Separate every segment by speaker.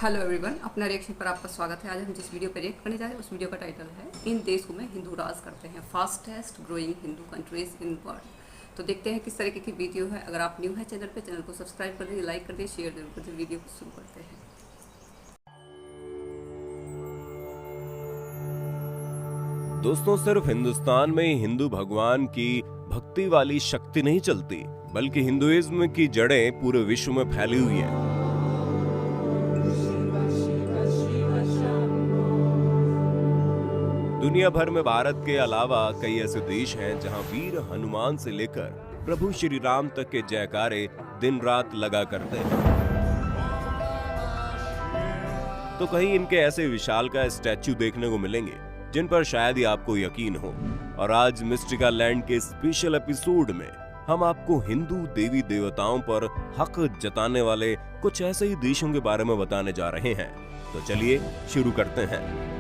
Speaker 1: Hello everyone, अपना reaction पर आपका स्वागत है। आज हम जिस वीडियो पर रिएक्ट करने जा रहे हैं उस वीडियो का टाइटल है इन देशों में हिंदू राज करते हैं, fastest growing Hindu countries in world. तो देखते हैं किस तरीके की वीडियो है। अगर आप न्यू है चैनल को सब्सक्राइब कर दीजिए, लाइक कर दीजिए, शेयर जरूर कर दीजिए। वीडियो को शुरू करते हैं।
Speaker 2: दोस्तों, सिर्फ हिंदुस्तान में हिंदू भगवान की भक्ति वाली शक्ति नहीं चलती, बल्कि हिंदुइज्म की जड़ें पूरे विश्व में फैली हुई हैं। दुनिया भर में भारत के अलावा कई ऐसे देश हैं जहां वीर हनुमान से लेकर प्रभु श्री राम तक के जयकारे दिन रात लगा करते हैं। तो कहीं इनके ऐसे विशालकाय स्टैच्यू देखने को मिलेंगे जिन पर शायद ही आपको यकीन हो। और आज मिस्टिका लैंड के स्पेशल एपिसोड में हम आपको हिंदू देवी देवताओं पर हक जताने वाले कुछ ऐसे ही देशों के बारे में बताने जा रहे हैं। तो चलिए शुरू करते हैं।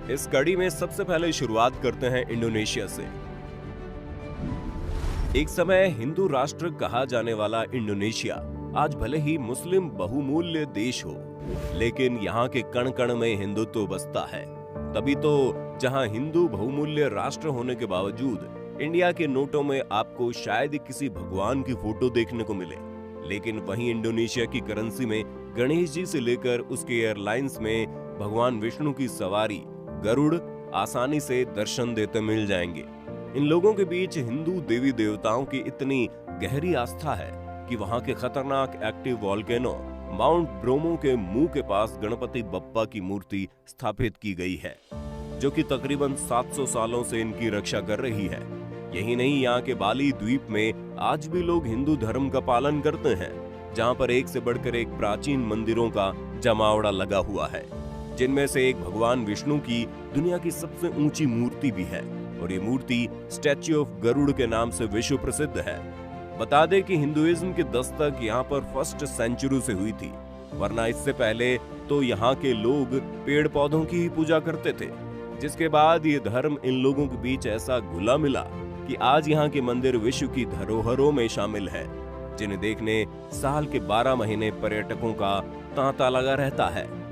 Speaker 2: इस कड़ी में सबसे पहले शुरुआत करते हैं इंडोनेशिया से। एक समय हिंदू राष्ट्र कहा जाने वाला इंडोनेशिया आज भले ही मुस्लिम बहुमूल्य देश हो, लेकिन यहाँ के कण कण में हिंदुत्व बसता है। तभी तो जहाँ हिंदू बहुमूल्य राष्ट्र होने के बावजूद इंडिया के नोटों में आपको शायद ही किसी भगवान की फोटो देखने को मिले, लेकिन वहीं इंडोनेशिया की करेंसी में गणेश जी से लेकर उसके एयरलाइंस में भगवान विष्णु की सवारी गरुड़ आसानी से दर्शन देते मिल जाएंगे। इन लोगों के बीच हिंदू देवी देवताओं की इतनी गहरी आस्था है कि वहां के खतरनाक एक्टिव वॉल्केनो माउंट ब्रोमो के मुंह के पास गणपति बप्पा की मूर्ति स्थापित की गई है, जो कि तकरीबन 700 सालों से इनकी रक्षा कर रही है। यही नहीं, यहाँ के बाली द्वीप में आज भी लोग हिंदू धर्म का पालन करते हैं, जहाँ पर एक से बढ़कर एक प्राचीन मंदिरों का जमावड़ा लगा हुआ है, जिनमें से एक भगवान विष्णु की दुनिया की सबसे ऊंची मूर्ति भी है। और ये मूर्ति स्टैच्यू ऑफ गरुड़ के नाम से विश्व प्रसिद्ध है। बता दें कि हिंदुइज्म की दस्तक यहाँ पर फर्स्ट सेंचुरी से हुई थी, वरना इससे पहले तो यहाँ के लोग पेड़ पौधों की ही पूजा करते थे। जिसके बाद ये धर्म इन लोगों के बीच ऐसा घुला मिला कि आज यहाँ के मंदिर विश्व की धरोहरों में शामिल है, जिन्हें देखने साल के 12 महीने पर्यटकों का तांता लगा रहता है।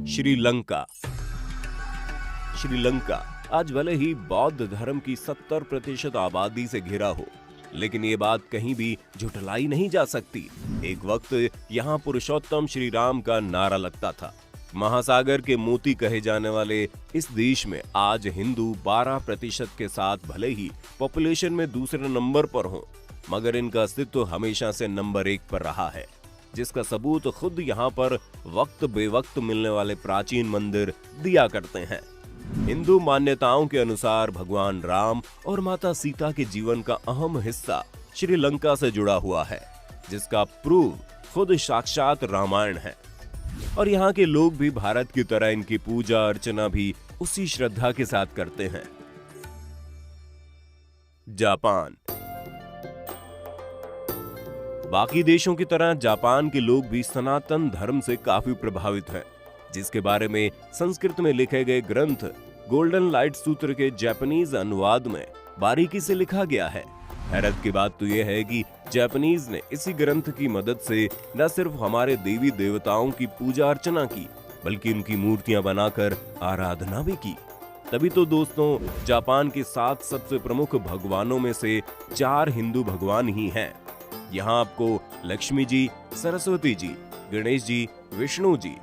Speaker 2: श्रीलंका आज भले ही बौद्ध धर्म की 70% आबादी से घिरा हो, लेकिन ये बात कहीं भी झुठलाई नहीं जा सकती। एक वक्त यहाँ पुरुषोत्तम श्री राम का नारा लगता था। महासागर के मोती कहे जाने वाले इस देश में आज हिंदू 12% के साथ भले ही पॉपुलेशन में दूसरे नंबर पर हो, मगर इनका अस्तित्व हमेशा से नंबर 1 पर रहा है, जिसका सबूत खुद यहाँ पर वक्त बेवक्त मिलने वाले प्राचीन मंदिर दिया करते हैं। हिंदू मान्यताओं के अनुसार भगवान राम और माता सीता के जीवन का अहम हिस्सा श्रीलंका से जुड़ा हुआ है, जिसका प्रूफ खुद साक्षात रामायण है। और यहाँ के लोग भी भारत की तरह इनकी पूजा अर्चना भी उसी श्रद्धा के साथ करते हैं। जापान। बाकी देशों की तरह जापान के लोग भी सनातन धर्म से काफी प्रभावित हैं, जिसके बारे में संस्कृत में लिखे गए ग्रंथ गोल्डन लाइट सूत्र के जापानीज अनुवाद में बारीकी से लिखा गया है। हैरत की बात तो यह है कि जापानीज ने इसी ग्रंथ की मदद से न सिर्फ हमारे देवी देवताओं की पूजा अर्चना की, बल्कि उनकी मूर्तियां बनाकर आराधना भी की। तभी तो दोस्तों, जापान के 7 सबसे प्रमुख भगवानों में से 4 हिंदू भगवान ही हैं। यहाँ आपको लक्ष्मी जी, सरस्वती जी, गणेश जी, विष्णु जी,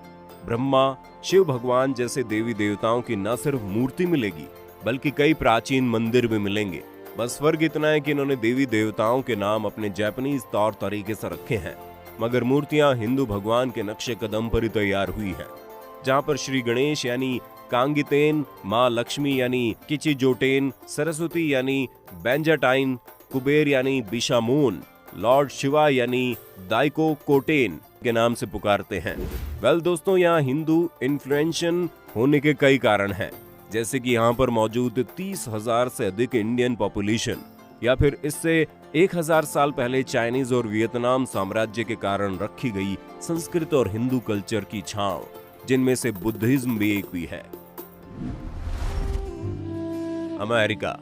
Speaker 2: ब्रह्मा, शिव भगवान जैसे देवी देवताओं की न सिर्फ मूर्ति मिलेगी, बल्कि कई प्राचीन मंदिर भी मिलेंगे। बस फर्क इतना है कि इन्होंने देवी देवताओं के नाम अपने जापानीज तौर तरीके से रखे हैं, मगर मूर्तियां हिंदू भगवान के नक्शे कदम पर ही तैयार हुई हैं। जहाँ पर श्री गणेश यानी कांगितेन, माँ लक्ष्मी यानी किचिजोटेन, सरस्वती यानी बेंजाटाइन, कुबेर यानी बिशामोन, लॉर्ड शिवा यानी दाइको कोटेन के नाम से पुकारते हैं। वेल दोस्तों, यहाँ हिंदू इन्फ्लुएंशन होने के कई कारण हैं, जैसे कि यहाँ पर मौजूद 30,000 से अधिक इंडियन पॉपुलेशन, या फिर इससे 1000 साल पहले चाइनीज और वियतनाम साम्राज्य के कारण रखी गई संस्कृत और हिंदू कल्चर की छांव, जिनमें से बुद्धिज्म भी एक भी है। अमेरिका।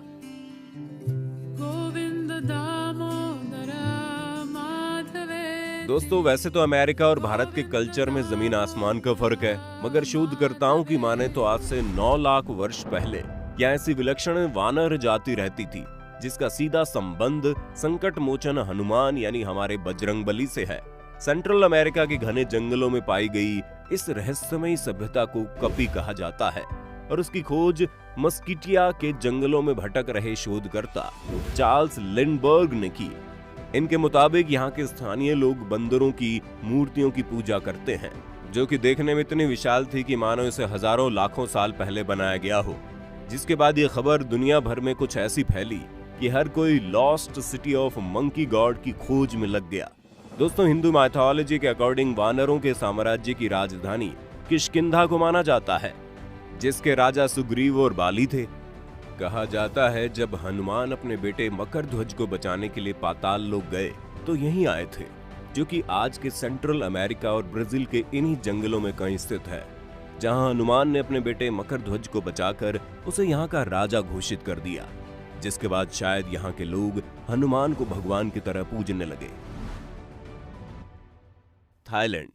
Speaker 2: दोस्तों वैसे तो अमेरिका और भारत के कल्चर में जमीन आसमान का फर्क है, मगर शोधकर्ताओं की माने तो आज से 9 लाख वर्ष पहले यहाँ ऐसी विलक्षण वानर जाति रहती थी जिसका सीधा संबंध संकट मोचन हनुमान यानी हमारे बजरंगबली से है। सेंट्रल अमेरिका के घने जंगलों में पाई गई इस रहस्यमयी सभ्यता को कपी कहा जाता है और उसकी खोज मस्किटिया के जंगलों में भटक रहे शोधकर्ता चार्ल्स लिंडबर्ग ने की। इनके मुताबिक यहाँ के स्थानीय लोग बंदरों की मूर्तियों की पूजा करते हैं, जो कि देखने में इतनी विशाल थी कि मानो इसे हजारों लाखों साल पहले बनाया गया हो। जिसके बाद ये खबर दुनिया भर में कुछ ऐसी फैली कि हर कोई lost city of monkey God की खोज में लग गया। दोस्तों हिंदू माइथोलॉजी के अकॉर्डिंग वानरों के साम्राज्य की राजधानी किष्किंधा को माना जाता है, जिसके राजा सुग्रीव और बाली थे। कहा जाता है जब हनुमान अपने बेटे मकरध्वज को बचाने के लिए पाताल लोक गए तो यहीं आए थे, जो कि आज के सेंट्रल अमेरिका और ब्राजील के इन्हीं जंगलों में कहीं स्थित है, जहां हनुमान ने अपने बेटे मकरध्वज को बचाकर उसे यहाँ का राजा घोषित कर दिया। जिसके बाद शायद यहाँ के लोग हनुमान को भगवान की तरह पूजने लगे। थाईलैंड।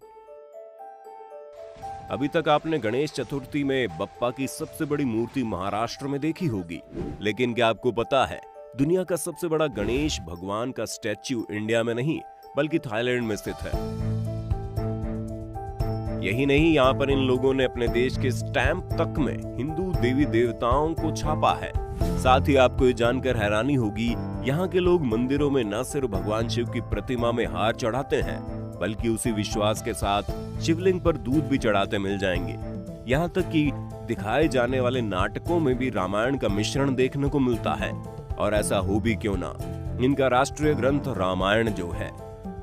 Speaker 2: अभी तक आपने गणेश चतुर्थी में बप्पा की सबसे बड़ी मूर्ति महाराष्ट्र में देखी होगी, लेकिन क्या आपको पता है दुनिया का सबसे बड़ा गणेश भगवान का स्टैच्यू इंडिया में नहीं बल्कि थाईलैंड में स्थित है। यही नहीं, यहाँ पर इन लोगों ने अपने देश के स्टैंप तक में हिंदू देवी देवताओं को छापा है। साथ ही आपको ये जानकर हैरानी होगी, यहाँ के लोग मंदिरों में न सिर्फ भगवान शिव की प्रतिमा में हार चढ़ाते हैं बल्कि उसी विश्वास के साथ शिवलिंग पर दूध भी चढ़ाते मिल जाएंगे। यहाँ तक कि दिखाए जाने वाले नाटकों में भी रामायण का मिश्रण देखने को मिलता है। और ऐसा हो भी क्यों ना, इनका राष्ट्रीय ग्रंथ रामायण जो है,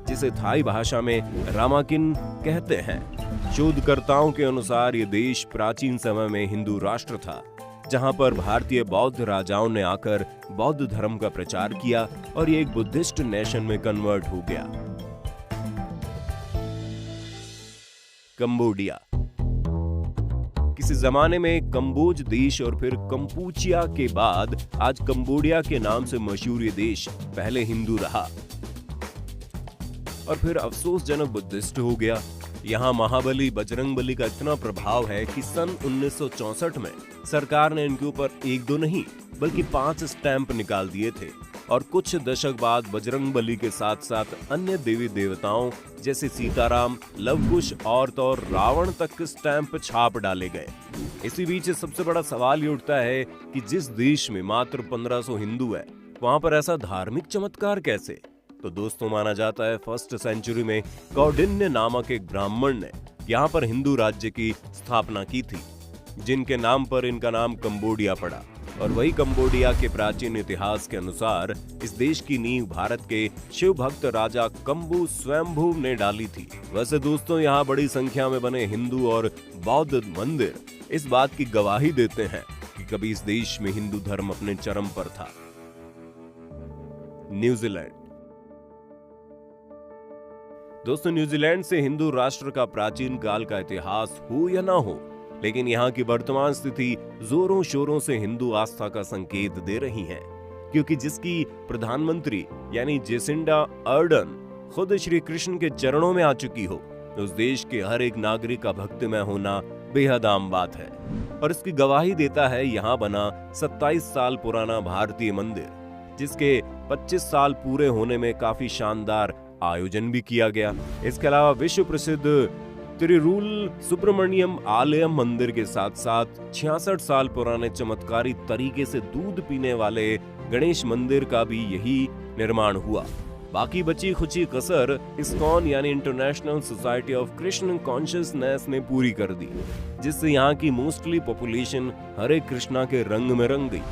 Speaker 2: जिसे थाई भाषा में रामाकिन कहते हैं। शोधकर्ताओं के अनुसार ये देश प्राचीन समय में हिंदू राष्ट्र था, जहां पर भारतीय बौद्ध राजाओं ने आकर बौद्ध धर्म का प्रचार किया और ये एक बुद्धिस्ट नेशन में कन्वर्ट हो गया। कंबोडिया। किसी जमाने में कंबोज देश और फिर कंपूचिया के बाद आज कंबोडिया के नाम से मशहूर ये देश पहले हिंदू रहा और फिर अफसोसजनक बुद्धिस्ट हो गया। यहाँ महाबली बजरंगबली का इतना प्रभाव है कि सन 1964 में सरकार ने इनके ऊपर 1-2 नहीं बल्कि 5 स्टैंप निकाल दिए थे और कुछ दशक बाद बजरंगबली के साथ साथ अन्य देवी देवताओं जैसे सीताराम, लवकुश और तो रावण तक स्टैंप छाप डाले गए। इसी बीच सबसे बड़ा सवाल ये उठता है कि जिस देश में मात्र 1500 हिंदू है, वहां पर ऐसा धार्मिक चमत्कार कैसे? तो दोस्तों माना जाता है 1st सेंचुरी में कौंडिन्य नामक एक ब्राह्मण ने यहाँ पर हिंदू राज्य की स्थापना की थी, जिनके नाम पर इनका नाम कंबोडिया पड़ा। और वही कंबोडिया के प्राचीन इतिहास के अनुसार इस देश की नींव भारत के शिव भक्त राजा कंबू स्वयंभू ने डाली थी। वैसे दोस्तों यहाँ बड़ी संख्या में बने हिंदू और बौद्ध मंदिर इस बात की गवाही देते हैं कि कभी इस देश में हिंदू धर्म अपने चरम पर था। न्यूजीलैंड। दोस्तों न्यूजीलैंड से हिंदू राष्ट्र का प्राचीन काल का इतिहास हो या ना हो, लेकिन यहाँ की वर्तमान स्थिति जोरों शोरों से हिंदू आस्था का संकेत दे रही है, क्योंकि जिसकी प्रधानमंत्री यानी जेसिंडा अर्डन खुद श्री कृष्ण के चरणों में आ चुकी हो, उस देश के हर एक नागरिक का भक्तिमय होना बेहद आम बात है। और इसकी गवाही देता है यहाँ बना 27 साल पुराना भारतीय मंदिर, जिसके 25 साल पूरे होने में काफी शानदार आयोजन भी किया गया। इसके अलावा विश्व प्रसिद्ध तिरुरूल सुब्रमण्यम आलयम मंदिर के साथ साथ 66 साल पुराने चमत्कारी तरीके से दूध पीने वाले गणेश मंदिर का भी यही निर्माण हुआ। बाकी बची खुची कसर इस्कॉन यानी international society of Krishna consciousness ने पूरी कर दी, जिससे यहाँ की मोस्टली पॉपुलेशन हरे कृष्णा के रंग में रंग गई।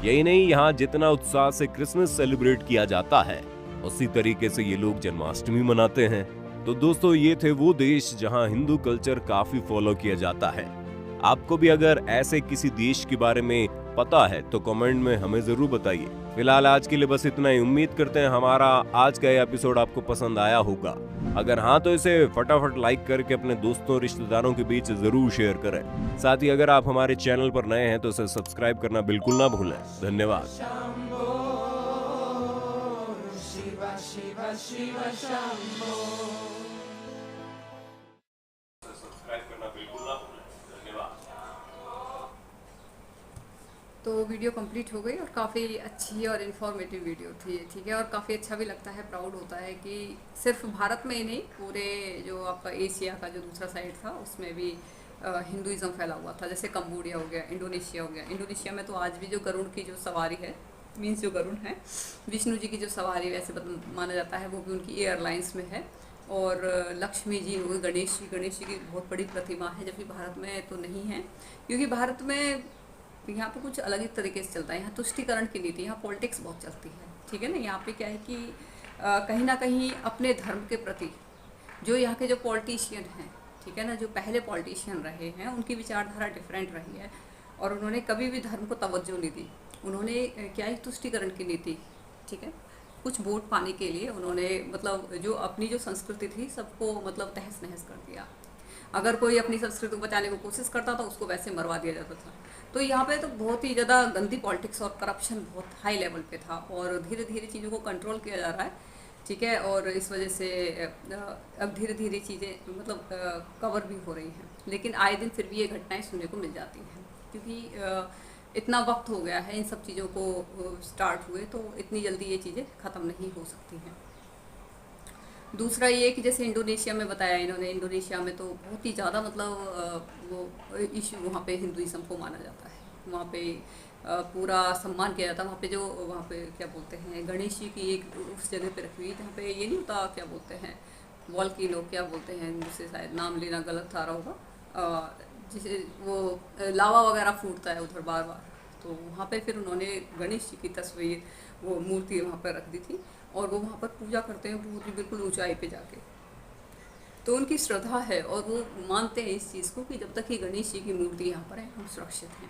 Speaker 2: यही नहीं, यहाँ जितना उत्साह से क्रिसमस सेलिब्रेट किया जाता है, उसी तरीके से ये लोग जन्माष्टमी मनाते हैं। तो दोस्तों ये थे वो देश जहां हिंदू कल्चर काफी फॉलो किया जाता है। आपको भी अगर ऐसे किसी देश के बारे में पता है तो कमेंट में हमें जरूर बताइए। फिलहाल आज के लिए बस इतना ही। उम्मीद करते हैं हमारा आज का ये एपिसोड आपको पसंद आया होगा। अगर हाँ तो इसे फटाफट लाइक करके अपने दोस्तों रिश्तेदारों के बीच जरूर शेयर करें। साथ ही अगर आप हमारे चैनल पर नए हैं तो इसे सब्सक्राइब करना बिल्कुल ना भूलें। धन्यवाद।
Speaker 3: Shiva Shambho
Speaker 1: तो वीडियो कंप्लीट हो गई और काफ़ी अच्छी और इन्फॉर्मेटिव वीडियो थी, ठीक है। और काफ़ी अच्छा भी लगता है, प्राउड होता है कि सिर्फ भारत में ही नहीं, पूरे जो आपका एशिया का जो दूसरा साइड था उसमें भी हिंदुज़म फैला हुआ था। जैसे कंबोडिया हो गया, इंडोनेशिया हो गया। इंडोनेशिया में तो आज भी जो गरुड़ की जो सवारी है, मीन्स जो गरुड़ है विष्णु जी की जो सवारी वैसे माना जाता है, वो भी उनकी एयरलाइंस में है। और लक्ष्मी जी हो, गणेश जी की बहुत बड़ी प्रतिमा है, जबकि भारत में तो नहीं है, क्योंकि भारत में यहाँ पे कुछ अलग ही तरीके से चलता है। यहाँ तुष्टीकरण की नीति, यहाँ पॉलिटिक्स बहुत चलती है, ठीक है ना। यहाँ पे क्या है कि कहीं ना कहीं अपने धर्म के प्रति जो यहाँ के जो पॉलिटिशियन हैं, ठीक है ना, जो पहले पॉलिटिशियन रहे हैं, उनकी विचारधारा डिफरेंट रही है और उन्होंने कभी भी धर्म को तवज्जो नहीं दी। उन्होंने क्या है, तुष्टीकरण की नीति, ठीक है, कुछ वोट पाने के लिए उन्होंने मतलब जो अपनी जो संस्कृति थी सबको मतलब तहस नहस कर दिया। अगर कोई अपनी संस्कृति को बचाने की कोशिश करता था उसको वैसे मरवा दिया जाता था। तो यहाँ पे तो बहुत ही ज़्यादा गंदी पॉलिटिक्स और करप्शन बहुत हाई लेवल पे था और धीरे धीरे चीज़ों को कंट्रोल किया जा रहा है, ठीक है। और इस वजह से अब धीरे धीरे चीज़ें मतलब कवर भी हो रही हैं, लेकिन आए दिन फिर भी ये घटनाएं सुनने को मिल जाती हैं, क्योंकि इतना वक्त हो गया है इन सब चीज़ों को स्टार्ट हुए, तो इतनी जल्दी ये चीज़ें ख़त्म नहीं हो सकती हैं। दूसरा ये कि जैसे इंडोनेशिया में बताया इन्होंने, इंडोनेशिया में तो बहुत ही ज़्यादा मतलब वो इशू वहाँ पे हिंदुइज्म को माना जाता है। वहाँ पे पूरा सम्मान किया जाता है। वहाँ पे क्या बोलते हैं, गणेश जी की एक उस जगह पे रखी हुई, जहाँ पे ये नहीं होता, क्या बोलते हैं, वॉल्केनो क्या बोलते हैं, मुझसे शायद नाम लेना गलत आ रहा होगा, जिसे वो लावा वगैरह फूटता है उधर बार बार। तो वहाँ पे फिर उन्होंने गणेश जी की तस्वीर, वो मूर्ति वहाँ पर रख दी थी और वो वहाँ पर पूजा करते हैं बहुत ही बिल्कुल ऊंचाई पे जाके। तो उनकी श्रद्धा है और वो मानते हैं इस चीज़ को कि जब तक ये गणेश जी की मूर्ति यहाँ पर है हम सुरक्षित हैं।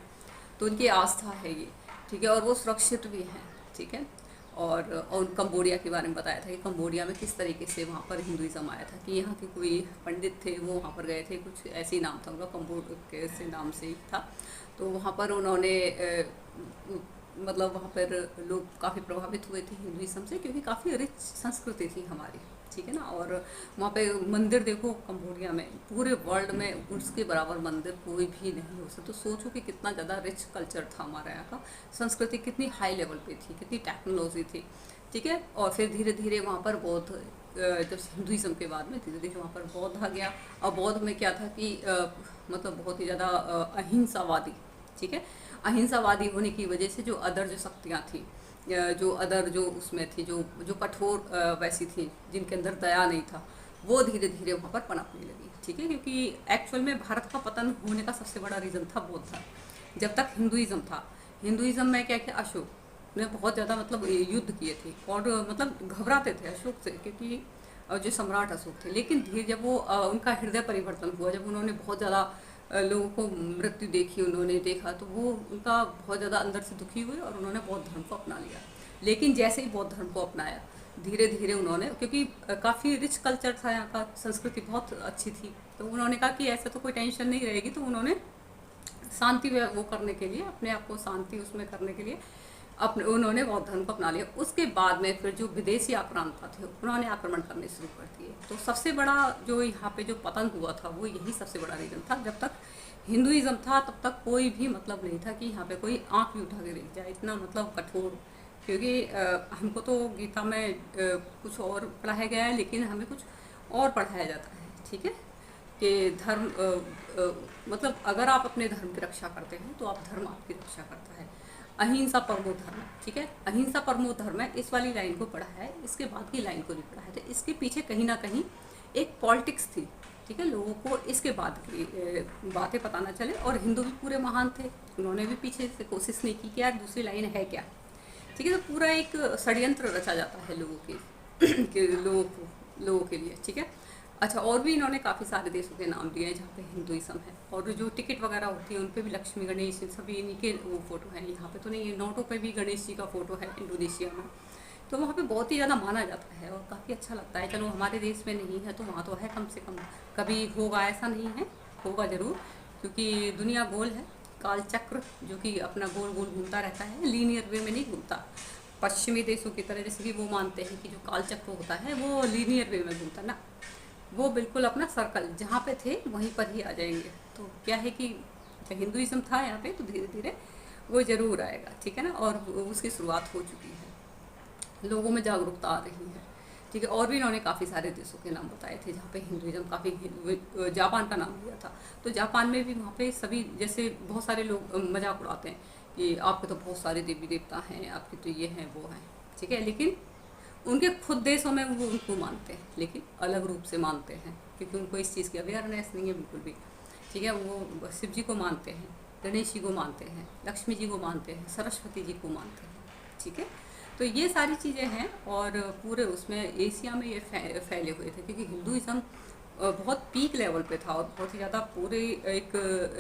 Speaker 1: तो उनकी आस्था है ये, ठीक है, और वो सुरक्षित भी हैं, ठीक है। और कंबोडिया के बारे में बताया था कि कंबोडिया में किस तरीके से वहाँ पर हिंदुइज्म आया था, कि यहाँ के कोई पंडित थे, वो वहाँ पर गए थे, कुछ ऐसे ही नाम था उनका, कंबोडिया के नाम से ही था। तो वहाँ पर उन्होंने मतलब वहाँ पर लोग काफ़ी प्रभावित हुए थे हिंदुइज्म से, क्योंकि काफ़ी रिच संस्कृति थी हमारी, ठीक है ना। और वहाँ पे मंदिर देखो, कंबोडिया में पूरे वर्ल्ड में उसके बराबर मंदिर कोई भी नहीं हो सकता। तो सोचो कि कितना ज़्यादा रिच कल्चर था हमारा यहाँ का, संस्कृति कितनी हाई लेवल पे थी, कितनी टेक्नोलॉजी थी, ठीक है। और फिर धीरे धीरे वहाँ पर बौद्ध, जब हिंदुइज्म के बाद में धीरे धीरे वहाँ पर बौद्ध आ गया। और बौद्ध में क्या था कि मतलब बहुत ही ज़्यादा अहिंसावादी, ठीक है, अहिंसावादी होने की वजह से जो अदर जो शक्तियाँ थी, जो अदर जो उसमें थी, जो कठोर वैसी थी, जिनके अंदर दया नहीं था, वो धीरे धीरे वहाँ पर पनपने लगी, ठीक है। क्योंकि एक्चुअल में भारत का पतन होने का सबसे बड़ा रीज़न था बौद्ध धर्म। जब तक हिंदुइज्म था, हिंदुइज्म में क्या किया, अशोक ने बहुत ज़्यादा मतलब युद्ध किए थे और मतलब घबराते थे अशोक से, क्योंकि जो सम्राट अशोक थे। लेकिन धीरे जब वो उनका हृदय परिवर्तन हुआ, जब उन्होंने बहुत ज़्यादा लोगों को मृत्यु देखी, उन्होंने देखा, तो वो उनका बहुत ज़्यादा अंदर से दुखी हुए और उन्होंने बौद्ध धर्म को अपना लिया। लेकिन जैसे ही बौद्ध धर्म को अपनाया, धीरे धीरे उन्होंने, क्योंकि काफ़ी रिच कल्चर था यहाँ का, संस्कृति बहुत अच्छी थी, तो उन्होंने कहा कि ऐसा तो कोई टेंशन नहीं रहेगी। तो उन्होंने शांति वो करने के लिए, अपने आप को शांति उसमें करने के लिए उन्होंने बौद्ध धर्म को अपना लिया। उसके बाद में फिर जो विदेशी आक्रांता थे उन्होंने आक्रमण करने शुरू कर दिए। तो सबसे बड़ा जो यहाँ पे जो पतन हुआ था वो यही सबसे बड़ा रीज़न था। जब तक हिंदुइज्म था तब तक कोई भी मतलब नहीं था कि यहाँ पे कोई आँख भी उठा के देख जाए, इतना मतलब कठोर। क्योंकि हमको तो गीता में कुछ और पढ़ाया गया है, लेकिन हमें कुछ और पढ़ाया जाता है, ठीक है, कि धर्म मतलब अगर आप अपने धर्म की रक्षा करते हैं तो आप धर्म आपकी रक्षा करता है। अहिंसा परमो धर्म, ठीक है, अहिंसा परमो धर्म है। इस वाली लाइन को पढ़ा है, इसके बाद की लाइन को नहीं पढ़ा है। तो इसके पीछे कहीं ना कहीं एक पॉलिटिक्स थी, ठीक है, लोगों को इसके बाद की बातें पता ना चले। और हिंदू भी पूरे महान थे, उन्होंने भी पीछे से कोशिश नहीं की कि यार दूसरी लाइन है क्या, ठीक है। तो पूरा एक षड्यंत्र रचा जाता है लोगों के लोगों के लिए, ठीक है। अच्छा, और भी इन्होंने काफ़ी सारे देशों के नाम दिए हैं जहाँ पे हिंदुइज्म है, और जो टिकट वगैरह होती है उन पे भी लक्ष्मी गणेश सभी इन्हीं के वो फ़ोटो हैं। यहाँ पे तो नहीं है, नोटों पे भी गणेश जी का फ़ोटो है इंडोनेशिया में। तो वहाँ पे बहुत ही ज़्यादा माना जाता है और काफ़ी अच्छा लगता है। चलो हमारे देश में नहीं है तो वहाँ तो है कम से कम, कभी होगा ऐसा नहीं है, होगा ज़रूर, क्योंकि दुनिया गोल है। काल चक्र जो कि अपना गोल गोल घूमता रहता है, लीनियर वे में नहीं घूमता पश्चिमी देशों की तरह। जैसे कि वो मानते हैं कि जो काल चक्र होता है वो लीनियर वे में घूमता ना, वो बिल्कुल अपना सर्कल जहाँ पे थे वहीं पर ही आ जाएंगे। तो क्या है कि हिंदुइज्म था यहाँ पे, तो धीरे धीरे वो ज़रूर आएगा, ठीक है ना। और उसकी शुरुआत हो चुकी है, लोगों में जागरूकता आ रही है, ठीक है। और भी इन्होंने काफ़ी सारे देशों के नाम बताए थे जहाँ पे हिंदुज़म काफ़ी, जापान का नाम लिया था। तो जापान में भी वहाँ पे सभी, जैसे बहुत सारे लोग मजाक उड़ाते हैं कि आपके तो बहुत सारे देवी देवता हैं, आपके तो ये हैं वो हैं, ठीक है। लेकिन उनके खुद देशों में वो उनको मानते हैं, लेकिन अलग रूप से मानते हैं, क्योंकि उनको इस चीज़ की अवेयरनेस नहीं है बिल्कुल भी, ठीक है। वो शिव जी को मानते हैं, गणेश जी को मानते हैं, लक्ष्मी जी को मानते हैं, सरस्वती जी को मानते हैं, ठीक है। तो ये सारी चीज़ें हैं, और पूरे उसमें एशिया में ये फैले हुए थे, क्योंकि हिंदुज़म बहुत पीक लेवल पे था और बहुत ही ज़्यादा पूरे एक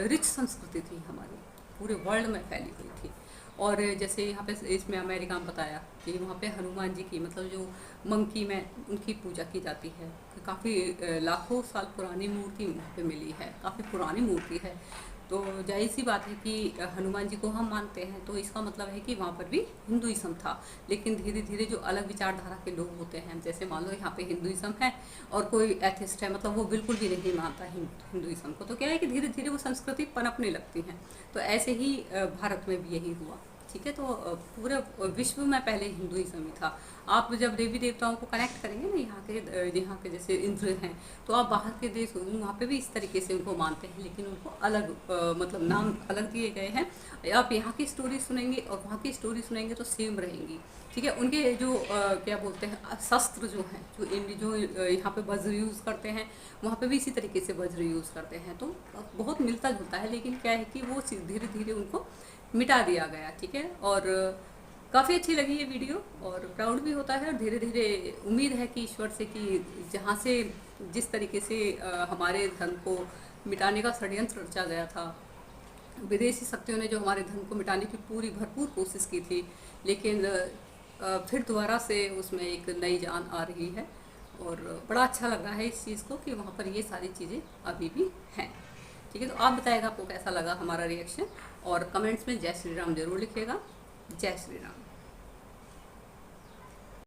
Speaker 1: रिच संस्कृति थी हमारी, पूरे वर्ल्ड में फैली हुई थी। और जैसे यहाँ पे इसमें अमेरिका में बताया कि वहाँ पे हनुमान जी की, मतलब जो मंकी में उनकी पूजा की जाती है, काफ़ी लाखों साल पुरानी मूर्ति वहाँ पे मिली है, काफ़ी पुरानी मूर्ति है। तो जाहिर सी बात है कि हनुमान जी को हम मानते हैं, तो इसका मतलब है कि वहाँ पर भी हिंदुइज्म था। लेकिन धीरे धीरे जो अलग विचारधारा के लोग होते हैं, जैसे मान लो यहाँ पे हिंदुइज्म है और कोई एथिस्ट है, मतलब वो बिल्कुल भी नहीं मानता हिंदुइज्म को, तो क्या है कि धीरे धीरे वो संस्कृति पनपने लगती हैं। तो ऐसे ही भारत में भी यही हुआ, ठीक है। तो पूरे विश्व में पहले हिंदुइज्म ही था। आप जब देवी देवताओं को कनेक्ट करेंगे ना, यहाँ के जैसे इंद्र हैं, तो आप बाहर के देश वहाँ पे भी इस तरीके से उनको मानते हैं, लेकिन उनको अलग मतलब नाम अलग दिए गए हैं। आप यहाँ की स्टोरी सुनेंगे और वहाँ की स्टोरी सुनेंगे तो सेम रहेंगी, ठीक है। उनके जो क्या बोलते हैं शस्त्र जो हैं, जो यहाँ पे वज्र यूज़ करते हैं, वहाँ पे भी इसी तरीके से वज्र यूज़ करते हैं। तो बहुत मिलता जुलता है, लेकिन क्या है कि वो धीरे धीरे उनको मिटा दिया गया, ठीक है। और काफ़ी अच्छी लगी ये वीडियो, और प्राउड भी होता है, और धीरे धीरे उम्मीद है कि ईश्वर से कि जहाँ से जिस तरीके से हमारे धर्म को मिटाने का षड्यंत्र रचा गया था, विदेशी शक्तियों ने जो हमारे धर्म को मिटाने की पूरी भरपूर कोशिश की थी, लेकिन फिर दोबारा से उसमें एक नई जान आ रही है। और बड़ा अच्छा लग रहा है इस चीज़ को कि वहाँ पर ये सारी चीज़ें अभी भी हैं, ठीक है। तो आप बताइएगा आपको कैसा लगा हमारा रिएक्शन, और कमेंट्स में जय श्री राम जरूर लिखिएगा। जय श्री राम।